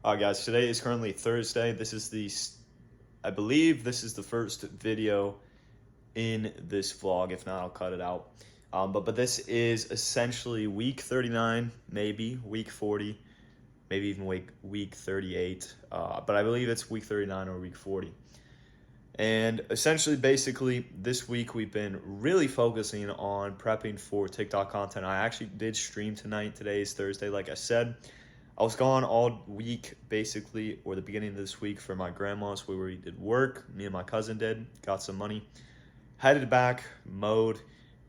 Guys, today is currently Thursday. I believe this is the first video in this vlog. If not, I'll cut it out. But this is essentially week 39, maybe week 40, maybe even week 38. But I believe it's week 39 or week 40. And essentially, basically, this week we've been really focusing on prepping for TikTok content. I actually did stream tonight. Today is Thursday, like I said. I was gone all week, basically, or the beginning of this week for my grandma's where we did work. Me and my cousin did, got some money. Headed back, mowed.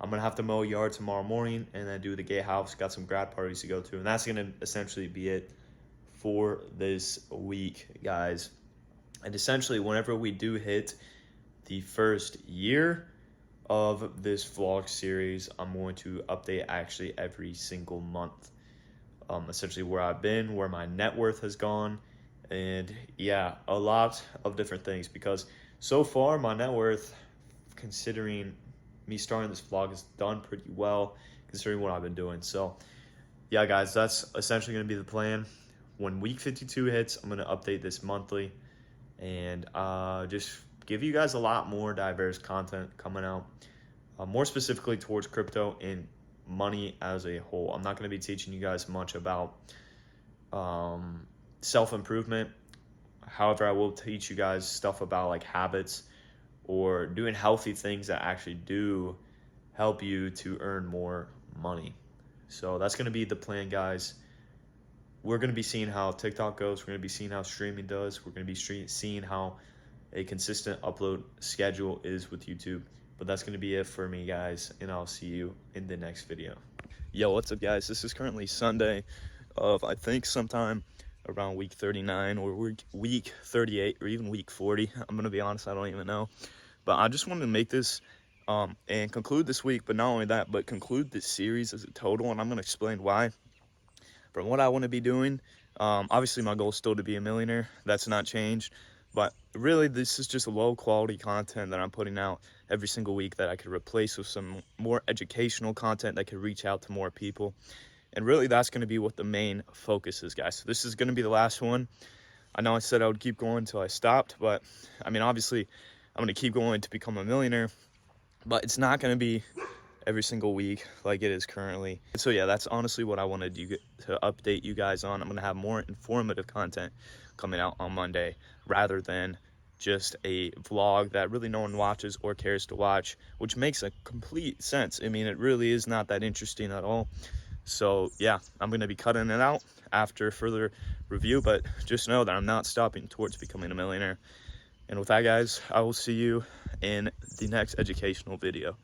I'm going to have to mow a yard tomorrow morning and then do the gay house. Got some grad parties to go to. And that's going to essentially be it for this week, guys. And essentially, whenever we do hit the first year of this vlog series, I'm going to update actually every single month. Essentially where I've been, where my net worth has gone, and yeah, a lot of different things, because so far my net worth, considering me starting this vlog, has done pretty well considering what I've been doing. So yeah, guys, that's essentially going to be the plan. When week 52 hits, I'm going to update this monthly and just give you guys a lot more diverse content coming out, more specifically towards crypto and money as a whole. I'm not going to be teaching you guys much about self-improvement. However, I will teach you guys stuff about like habits or doing healthy things that actually do help you to earn more money. So that's going to be the plan, guys. We're going to be seeing how TikTok goes. We're going to be seeing how streaming does. We're going to be seeing how a consistent upload schedule is with YouTube. But that's going to be it for me, guys, and I'll see you in the next video. Yo, what's up, guys? This is currently Sunday of, I think, sometime around week 39 or week 38 or even week 40. I'm going to be honest, I don't even know. But I just wanted to make this and conclude this week, but not only that, but conclude this series as a total, and I'm going to explain why. From what I want to be doing, obviously my goal is still to be a millionaire. That's not changed. But really, this is just low quality content that I'm putting out every single week that I could replace with some more educational content that could reach out to more people. And really, that's going to be what the main focus is, guys. So this is going to be the last one. I know I said I would keep going until I stopped, but I mean, obviously, I'm going to keep going to become a millionaire. But it's not going to be every single week like it is currently. So yeah, that's honestly what I wanted to update you guys on. I'm going to have more informative content coming out on Monday rather than just a vlog that really no one watches or cares to watch, which makes a complete sense. I mean, it really is not that interesting at all. So yeah, I'm going to be cutting it out after further review, but just know that I'm not stopping towards becoming a millionaire. And with that, guys, I will see you in the next educational video.